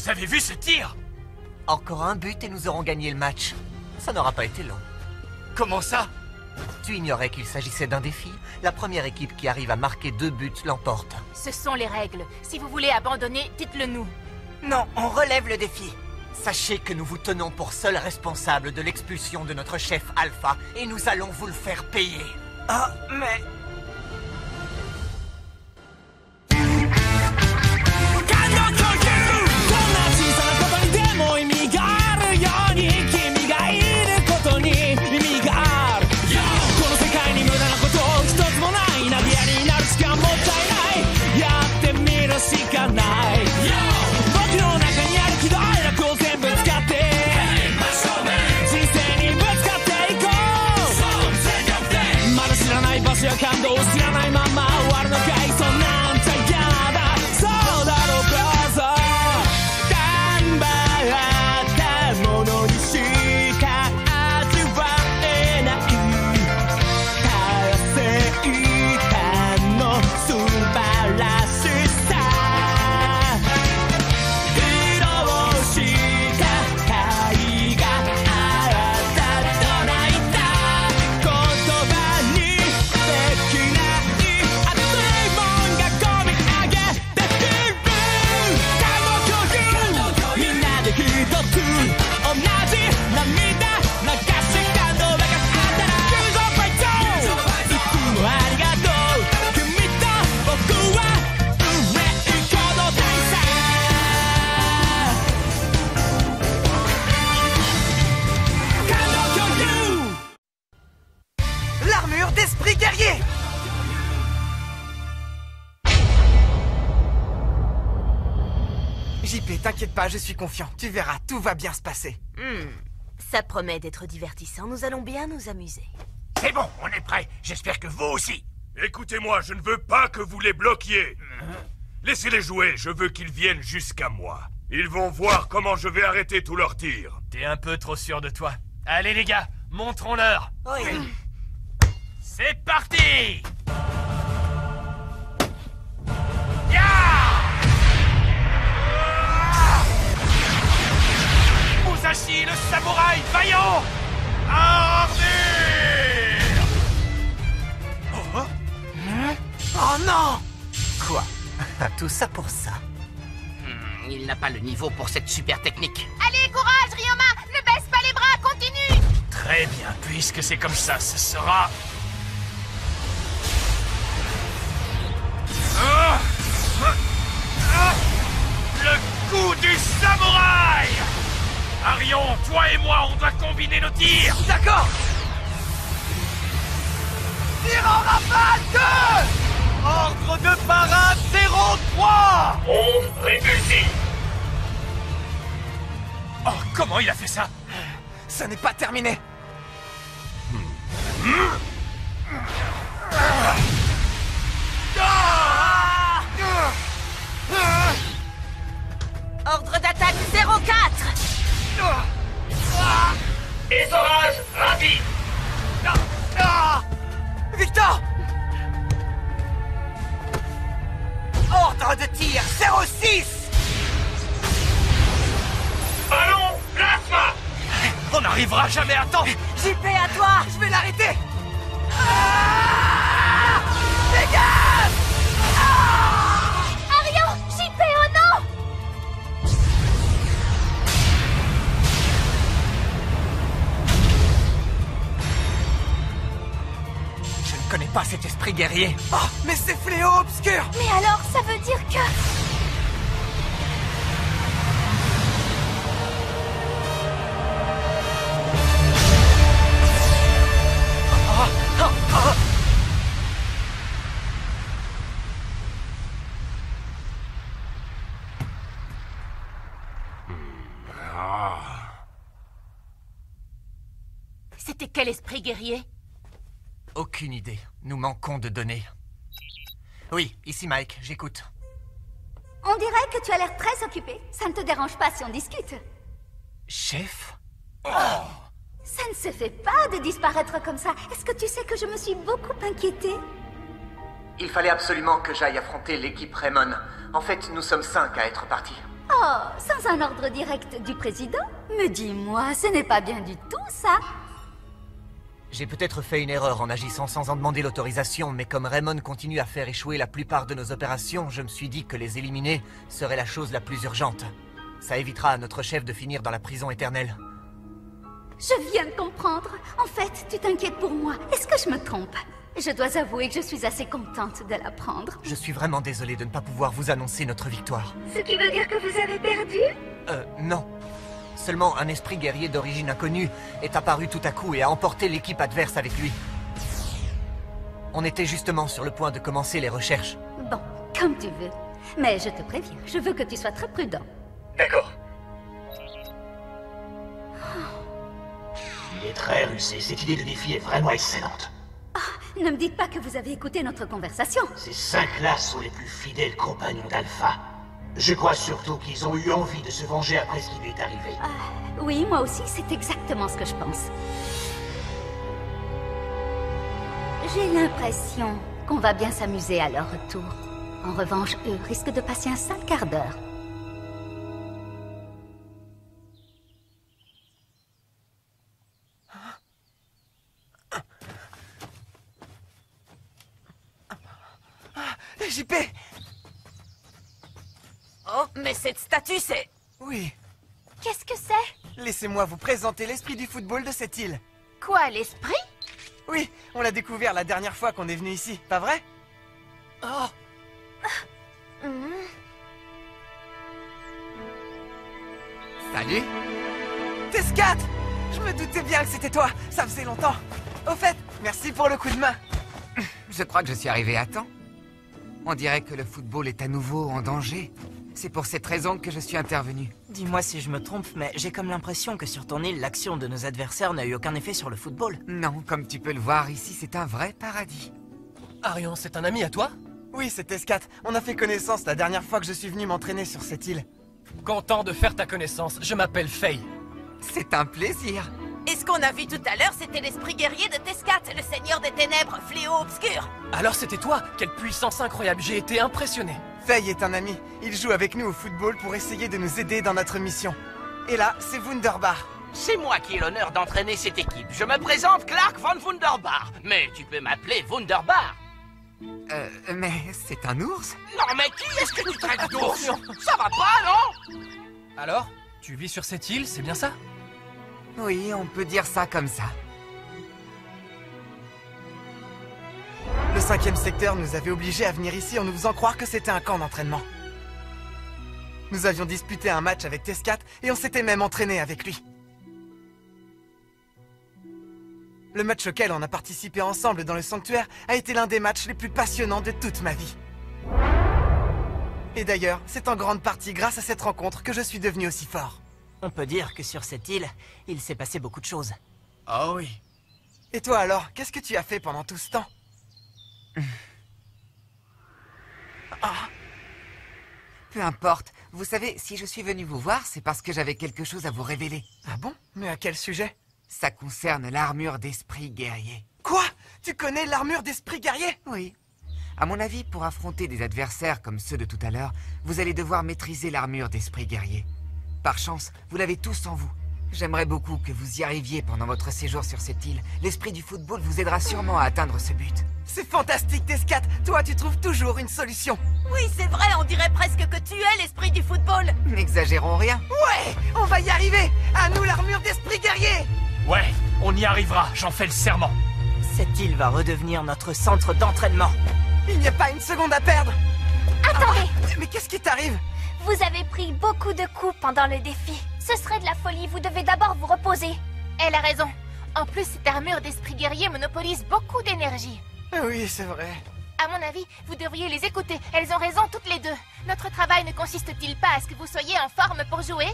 Vous avez vu ce tir? Encore un but et nous aurons gagné le match. Ça n'aura pas été long. Comment ça? Tu ignorais qu'il s'agissait d'un défi? La première équipe qui arrive à marquer 2 buts l'emporte. Ce sont les règles. Si vous voulez abandonner, dites-le nous. Non, on relève le défi. Sachez que nous vous tenons pour seul responsable de l'expulsion de notre chef Alpha et nous allons vous le faire payer. Ah, mais... L'armure d'esprit guerrier! JP, t'inquiète pas, je suis confiant. Tu verras, tout va bien se passer. Ça promet d'être divertissant. Nous allons bien nous amuser. C'est bon, on est prêt. J'espère que vous aussi. Écoutez-moi, je ne veux pas que vous les bloquiez. Laissez-les jouer, je veux qu'ils viennent jusqu'à moi. Ils vont voir comment je vais arrêter tous leurs tirs. T'es un peu trop sûr de toi. Allez les gars, montrons-leur. Oui. C'est parti! Ya! Musashi, le samouraï vaillant! Armure! Oh non! Quoi? Tout ça pour ça? Il n'a pas le niveau pour cette super technique. Allez, courage, Ryoma! Ne baisse pas les bras, continue! Très bien, puisque c'est comme ça, ce sera... Le coup du samouraï! Arion, toi et moi, on doit combiner nos tirs! D'accord! Tir en rafale 2! Ordre de parade 03! On réussit! Oh, comment il a fait ça? Ça n'est pas terminé! Ordre d'attaque 04! Essorage rapide! Victor! Ordre de tir 06! Ballon plasma! On n'arrivera jamais à temps! JP à toi! Je vais l'arrêter! Dégage! Arion! JP, oh non! Je ne connais pas cet esprit guerrier. Oh, mais c'est Fléau obscur! Mais alors, ça veut dire que... C'était quel esprit guerrier? Aucune idée. Nous manquons de données. Oui, ici Mike, j'écoute. On dirait que tu as l'air très occupé. Ça ne te dérange pas si on discute? Chef? Ça ne se fait pas de disparaître comme ça. Est-ce que tu sais que je me suis beaucoup inquiétée? Il fallait absolument que j'aille affronter l'équipe Raymond. En fait, nous sommes 5 à être partis. Oh, sans un ordre direct du président? Mais dis-moi, ce n'est pas bien du tout, ça. J'ai peut-être fait une erreur en agissant sans en demander l'autorisation, mais comme Raymond continue à faire échouer la plupart de nos opérations, je me suis dit que les éliminer serait la chose la plus urgente. Ça évitera à notre chef de finir dans la prison éternelle. Je viens de comprendre. En fait, tu t'inquiètes pour moi. Est-ce que je me trompe? Je dois avouer que je suis assez contente de l'apprendre. Je suis vraiment désolé de ne pas pouvoir vous annoncer notre victoire. Ce qui veut dire que vous avez perdu? Non. Seulement un esprit guerrier d'origine inconnue est apparu tout à coup et a emporté l'équipe adverse avec lui. On était justement sur le point de commencer les recherches. Bon, comme tu veux. Mais je te préviens, je veux que tu sois très prudent. D'accord. Il est très rusé. Cette idée de défi est vraiment excellente. Ne me dites pas que vous avez écouté notre conversation. Ces 5-là sont les plus fidèles compagnons d'Alpha. Je crois surtout qu'ils ont eu envie de se venger après ce qui lui est arrivé. Oui, moi aussi, c'est exactement ce que je pense. J'ai l'impression qu'on va bien s'amuser à leur retour. En revanche, eux risquent de passer un sale quart d'heure. JP! Oh, mais cette statue, c'est... Oui, Qu'est-ce que c'est? laissez-moi vous présenter l'esprit du football de cette île. Quoi, l'esprit? Oui, on l'a découvert la dernière fois qu'on est venu ici, pas vrai? Oh! Salut. Tescat! Je me doutais bien que c'était toi, ça faisait longtemps. Au fait, merci pour le coup de main. Je crois que je suis arrivé à temps. On dirait que le football est à nouveau en danger. C'est pour cette raison que je suis intervenu. Dis-moi si je me trompe, mais j'ai comme l'impression que sur ton île, l'action de nos adversaires n'a eu aucun effet sur le football. Non, comme tu peux le voir, ici c'est un vrai paradis. Arion, c'est un ami à toi? Oui, c'est Tescat. On a fait connaissance la dernière fois que je suis venu m'entraîner sur cette île. Content de faire ta connaissance, je m'appelle Faye. C'est un plaisir. Et ce qu'on a vu tout à l'heure, c'était l'esprit guerrier de Tescat, le seigneur des ténèbres, fléau obscur. Alors c'était toi? Quelle puissance incroyable, j'ai été impressionné. Faye est un ami. Il joue avec nous au football pour essayer de nous aider dans notre mission. Et là, c'est Wunderbar. C'est moi qui ai l'honneur d'entraîner cette équipe. Je me présente Clark von Wunderbar. Mais tu peux m'appeler Wunderbar. Mais c'est un ours? Non, mais qui est-ce que tu traites d'ours? Ça va pas, non? Alors, tu vis sur cette île, c'est bien ça? Oui, on peut dire ça comme ça. Le 5e secteur nous avait obligés à venir ici en nous faisant croire que c'était un camp d'entraînement. Nous avions disputé un match avec Tescat et on s'était même entraîné avec lui. Le match auquel on a participé ensemble dans le sanctuaire a été l'un des matchs les plus passionnants de toute ma vie. Et d'ailleurs, c'est en grande partie grâce à cette rencontre que je suis devenu aussi fort. On peut dire que sur cette île, il s'est passé beaucoup de choses. Ah oui. Et toi alors, qu'est-ce que tu as fait pendant tout ce temps? Peu importe. Vous savez, si je suis venu vous voir, c'est parce que j'avais quelque chose à vous révéler. Ah bon? Mais à quel sujet? Ça concerne l'armure d'esprit guerrier. Quoi? Tu connais l'armure d'esprit guerrier? Oui. À mon avis, pour affronter des adversaires comme ceux de tout à l'heure, vous allez devoir maîtriser l'armure d'esprit guerrier. Par chance, vous l'avez tous en vous. J'aimerais beaucoup que vous y arriviez pendant votre séjour sur cette île. L'esprit du football vous aidera sûrement à atteindre ce but. C'est fantastique, Tescat! Toi, tu trouves toujours une solution! Oui, c'est vrai, on dirait presque que tu es l'esprit du football. N'exagérons rien. Ouais! On va y arriver! À nous l'armure d'esprit guerrier! Ouais, on y arrivera, j'en fais le serment. Cette île va redevenir notre centre d'entraînement. Il n'y a pas une seconde à perdre! Attendez! Mais qu'est-ce qui t'arrive? Vous avez pris beaucoup de coups pendant le défi. Ce serait de la folie, vous devez d'abord vous reposer. Elle a raison. En plus, cette armure d'esprit guerrier monopolise beaucoup d'énergie. Oui, c'est vrai. À mon avis, vous devriez les écouter. Elles ont raison toutes les deux. Notre travail ne consiste-t-il pas à ce que vous soyez en forme pour jouer?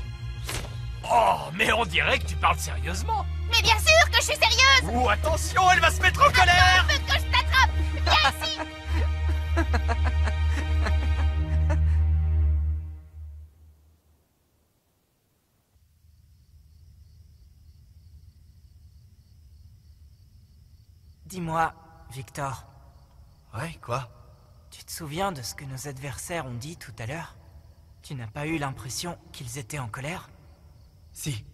Oh, mais on dirait que tu parles sérieusement. Mais bien sûr que je suis sérieuse! Ouh, attention, elle va se mettre en colère! Veux que je t'attrape? Viens ici! Dis-moi, Victor, Ouais, quoi? tu te souviens de ce que nos adversaires ont dit tout à l'heure? Tu n'as pas eu l'impression qu'ils étaient en colère? Si.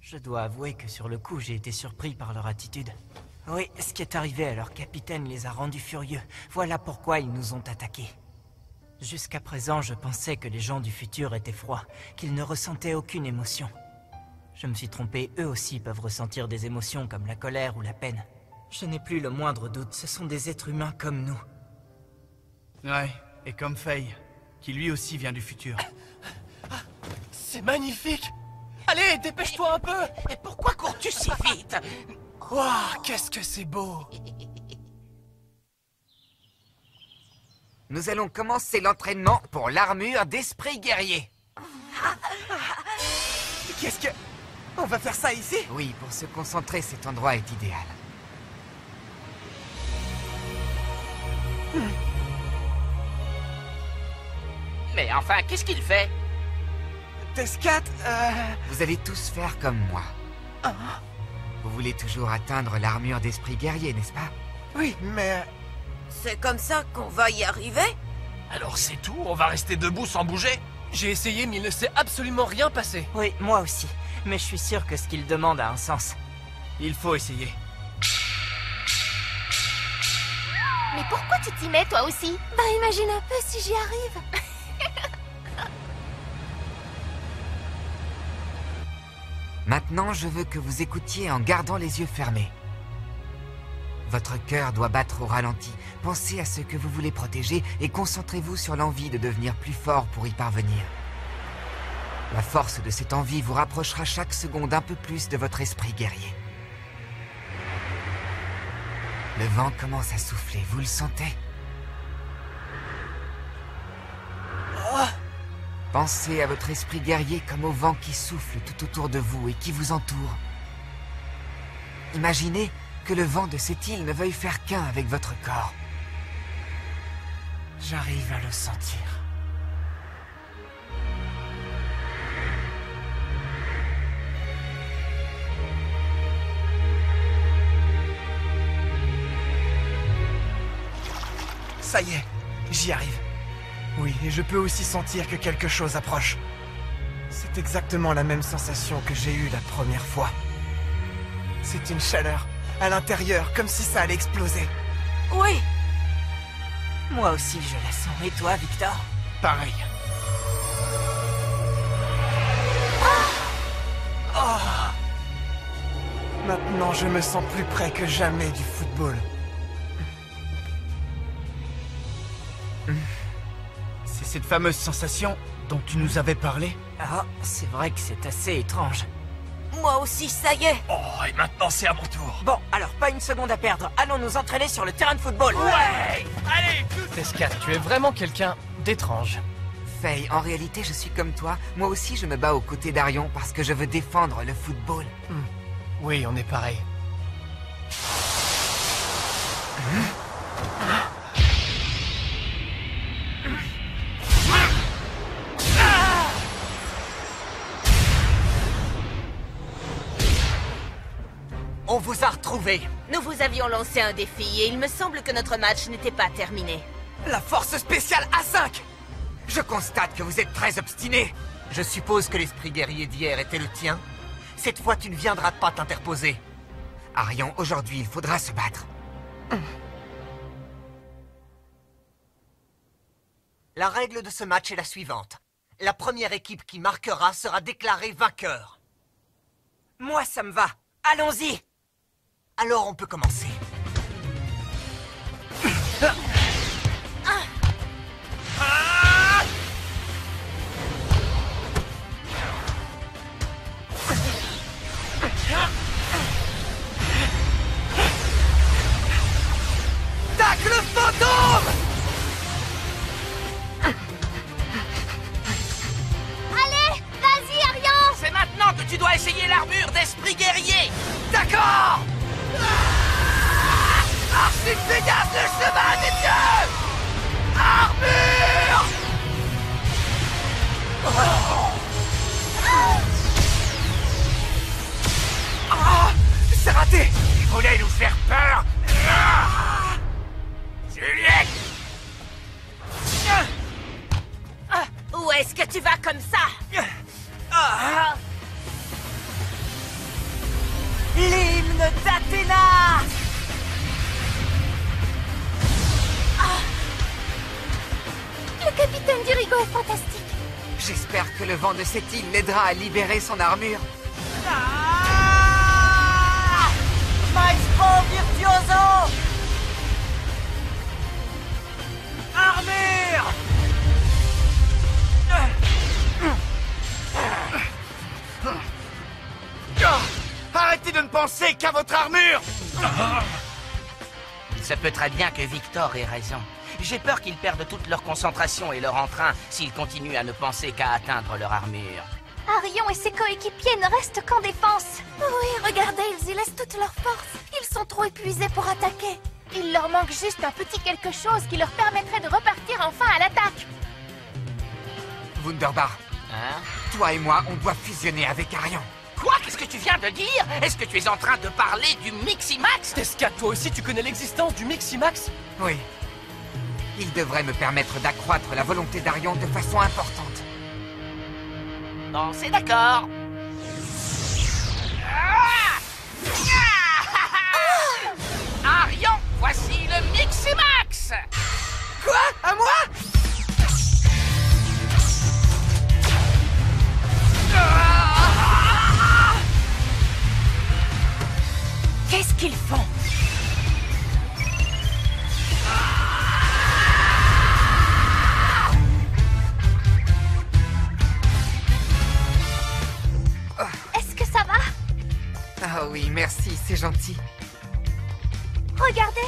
Je dois avouer que sur le coup, j'ai été surpris par leur attitude. Oui, ce qui est arrivé à leur capitaine les a rendus furieux. Voilà pourquoi ils nous ont attaqués. Jusqu'à présent, je pensais que les gens du futur étaient froids, qu'ils ne ressentaient aucune émotion. Je me suis trompé, eux aussi peuvent ressentir des émotions comme la colère ou la peine. Je n'ai plus le moindre doute, ce sont des êtres humains comme nous. Ouais, et comme Faye, qui lui aussi vient du futur. C'est magnifique! Allez, dépêche-toi un peu! Et pourquoi cours-tu si vite? Waouh, qu'est-ce que c'est beau! Nous allons commencer l'entraînement pour l'armure d'esprit guerrier. Qu'est-ce que... On va faire ça ici? Oui, pour se concentrer, cet endroit est idéal. Mais enfin, qu'est-ce qu'il fait? Tescat, Vous allez tous faire comme moi. Vous voulez toujours atteindre l'armure d'esprit guerrier, n'est-ce pas? Oui, mais... C'est comme ça qu'on va y arriver? Alors c'est tout? On va rester debout sans bouger? J'ai essayé, mais il ne s'est absolument rien passé. Oui, moi aussi. Mais je suis sûr que ce qu'ils demandent a un sens. Il faut essayer. Mais pourquoi tu t'y mets, toi aussi? Bah imagine un peu si j'y arrive. Maintenant, je veux que vous écoutiez en gardant les yeux fermés. Votre cœur doit battre au ralenti. Pensez à ce que vous voulez protéger et concentrez-vous sur l'envie de devenir plus fort pour y parvenir. La force de cette envie vous rapprochera chaque seconde un peu plus de votre esprit guerrier. Le vent commence à souffler, vous le sentez? Pensez à votre esprit guerrier comme au vent qui souffle tout autour de vous et qui vous entoure. Imaginez que le vent de cette île ne veuille faire qu'un avec votre corps. J'arrive à le sentir. Ça y est, j'y arrive. Oui, et je peux aussi sentir que quelque chose approche. C'est exactement la même sensation que j'ai eue la première fois. C'est une chaleur à l'intérieur, comme si ça allait exploser. Oui! Moi aussi, je la sens. Et toi, Victor? Pareil. Maintenant, je me sens plus près que jamais du football. C'est cette fameuse sensation dont tu nous avais parlé? Ah, c'est vrai que c'est assez étrange. Moi aussi, ça y est. Oh, et maintenant c'est à mon tour. Bon, alors pas une seconde à perdre. Allons nous entraîner sur le terrain de football. Ouais! Allez, Tescat, tu es vraiment quelqu'un d'étrange. Faye, en réalité, je suis comme toi. Moi aussi, je me bats aux côtés d'Arion parce que je veux défendre le football. Oui, on est pareil. On vous a retrouvés. Nous vous avions lancé un défi et il me semble que notre match n'était pas terminé. La force spéciale A5! Je constate que vous êtes très obstiné. Je suppose que l'esprit guerrier d'hier était le tien. Cette fois, tu ne viendras pas t'interposer. Arion, aujourd'hui, il faudra se battre. La règle de ce match est la suivante. La première équipe qui marquera sera déclarée vainqueur. Moi, ça me va. Allons-y! Alors on peut commencer. Tacle fantôme! Allez, vas-y, Arion! C'est maintenant que tu dois essayer l'armure d'esprit guerrier! D'accord! Archie Pégase, le chemin des dieux! Armure! C'est raté! Il voulait nous faire peur! Juliette! Où est Est-ce que tu vas comme ça? L'hymne d'Athéna! Le capitaine Dirigo est fantastique. J'espère que le vent de cette île l'aidera à libérer son armure. Maestro Virtuoso! Armure! Arrêtez de ne penser qu'à votre armure! Il se peut très bien que Victor ait raison. J'ai peur qu'ils perdent toute leur concentration et leur entrain s'ils continuent à ne penser qu'à atteindre leur armure. Arion et ses coéquipiers ne restent qu'en défense. Oui, regardez, ils y laissent toute leur force. Ils sont trop épuisés pour attaquer. Il leur manque juste un petit quelque chose qui leur permettrait de repartir enfin à l'attaque. Wunderbar, Hein? toi et moi, on doit fusionner avec Arion. Quoi? Qu'est-ce que tu viens de dire? Est-ce que tu es en train de parler du Miximax? Tesca, toi aussi tu connais l'existence du Miximax? Oui. Il devrait me permettre d'accroître la volonté d'Arion de façon importante. Bon, c'est d'accord. Arion, voici le Miximax! Quoi? À moi? Qu'est-ce qu'ils font? Est-ce que ça va? Ah oui, merci, c'est gentil. Regardez.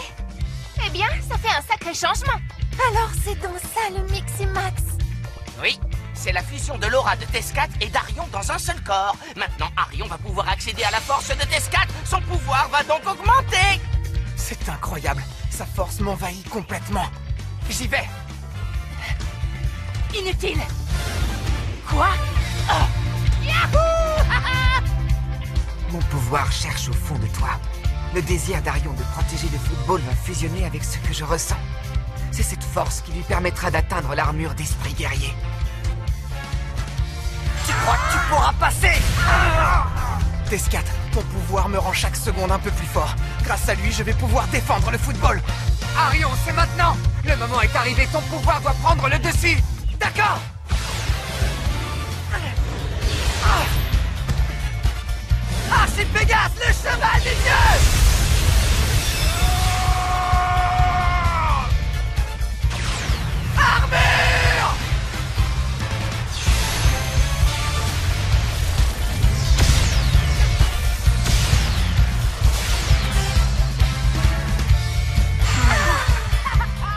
Eh bien, ça fait un sacré changement. Alors, c'est donc ça le Miximax. Oui, c'est la fusion de l'aura de Tescat et d'Arion dans un seul corps. Maintenant, Arion va pouvoir accéder à la force de Tescat. Son pouvoir va donc augmenter. C'est incroyable. Sa force m'envahit complètement. J'y vais. Inutile. Quoi? Yahoo! Mon pouvoir cherche au fond de toi. Le désir d'Arion de protéger le football va fusionner avec ce que je ressens. C'est cette force qui lui permettra d'atteindre l'armure d'esprit guerrier. Tu crois que tu pourras passer? Tescat, ton pouvoir me rend chaque seconde un peu plus fort. Grâce à lui, je vais pouvoir défendre le football. Arion, c'est maintenant! Le moment est arrivé, ton pouvoir doit prendre le dessus! D'accord! Ah, c'est Pégase, le cheval des dieux! Armure!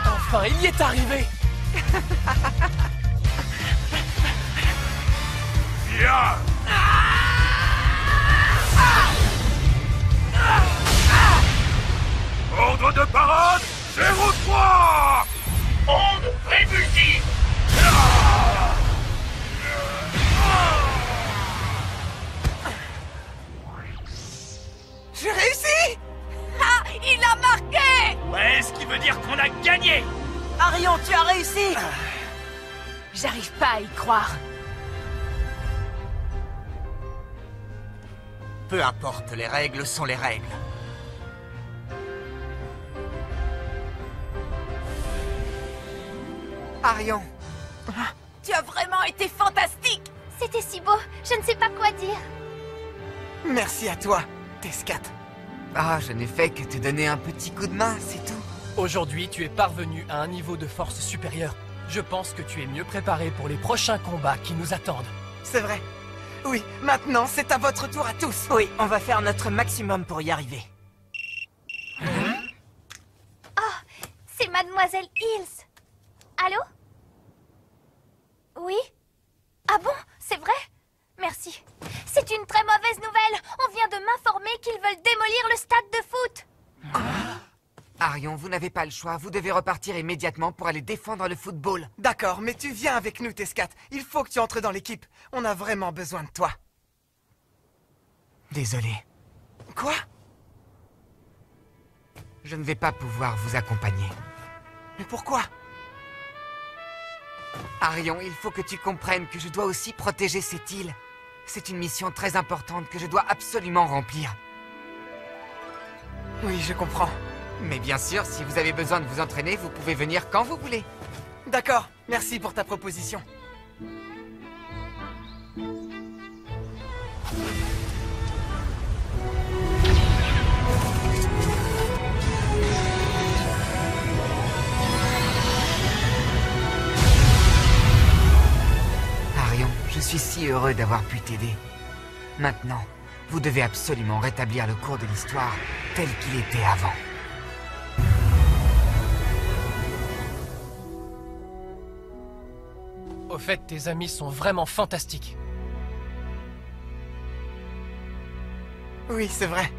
Enfin, il y est arrivé! Viens! Ordre de parade 03! Onde répulsive! J'ai réussi! Ah, il a marqué! Ouais, ce qui veut dire qu'on a gagné! Arion, tu as réussi! J'arrive pas à y croire. Peu importe, les règles sont les règles. Arion, Tu as vraiment été fantastique! C'était si beau, je ne sais pas quoi dire. Merci à toi, Tescat. ah, je n'ai fait que te donner un petit coup de main, c'est tout. Aujourd'hui, tu es parvenu à un niveau de force supérieur. Je pense que tu es mieux préparé pour les prochains combats qui nous attendent. C'est vrai. Oui, maintenant, c'est à votre tour à tous. Oui, on va faire notre maximum pour y arriver. C'est Mademoiselle Hills. Allô? Oui? Ah bon? C'est vrai? Merci. C'est une très mauvaise nouvelle. On vient de m'informer qu'ils veulent démolir le stade de foot. Arion, vous n'avez pas le choix, vous devez repartir immédiatement pour aller défendre le football. D'accord, mais tu viens avec nous, Tescat. Il faut que tu entres dans l'équipe. On a vraiment besoin de toi. Désolé, Quoi? je ne vais pas pouvoir vous accompagner. Mais pourquoi? Arion, il faut que tu comprennes que je dois aussi protéger cette île. C'est une mission très importante que je dois absolument remplir. Oui, je comprends. Mais bien sûr, si vous avez besoin de vous entraîner, vous pouvez venir quand vous voulez. D'accord, merci pour ta proposition. Arion, je suis si heureux d'avoir pu t'aider. Maintenant, vous devez absolument rétablir le cours de l'histoire tel qu'il était avant. Au fait, tes amis sont vraiment fantastiques. Oui, c'est vrai.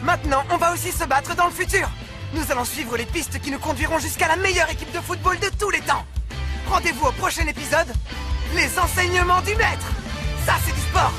Maintenant, on va aussi se battre dans le futur. Nous allons suivre les pistes qui nous conduiront jusqu'à la meilleure équipe de football de tous les temps. Rendez-vous au prochain épisode, les enseignements du maître. Ça, c'est du sport.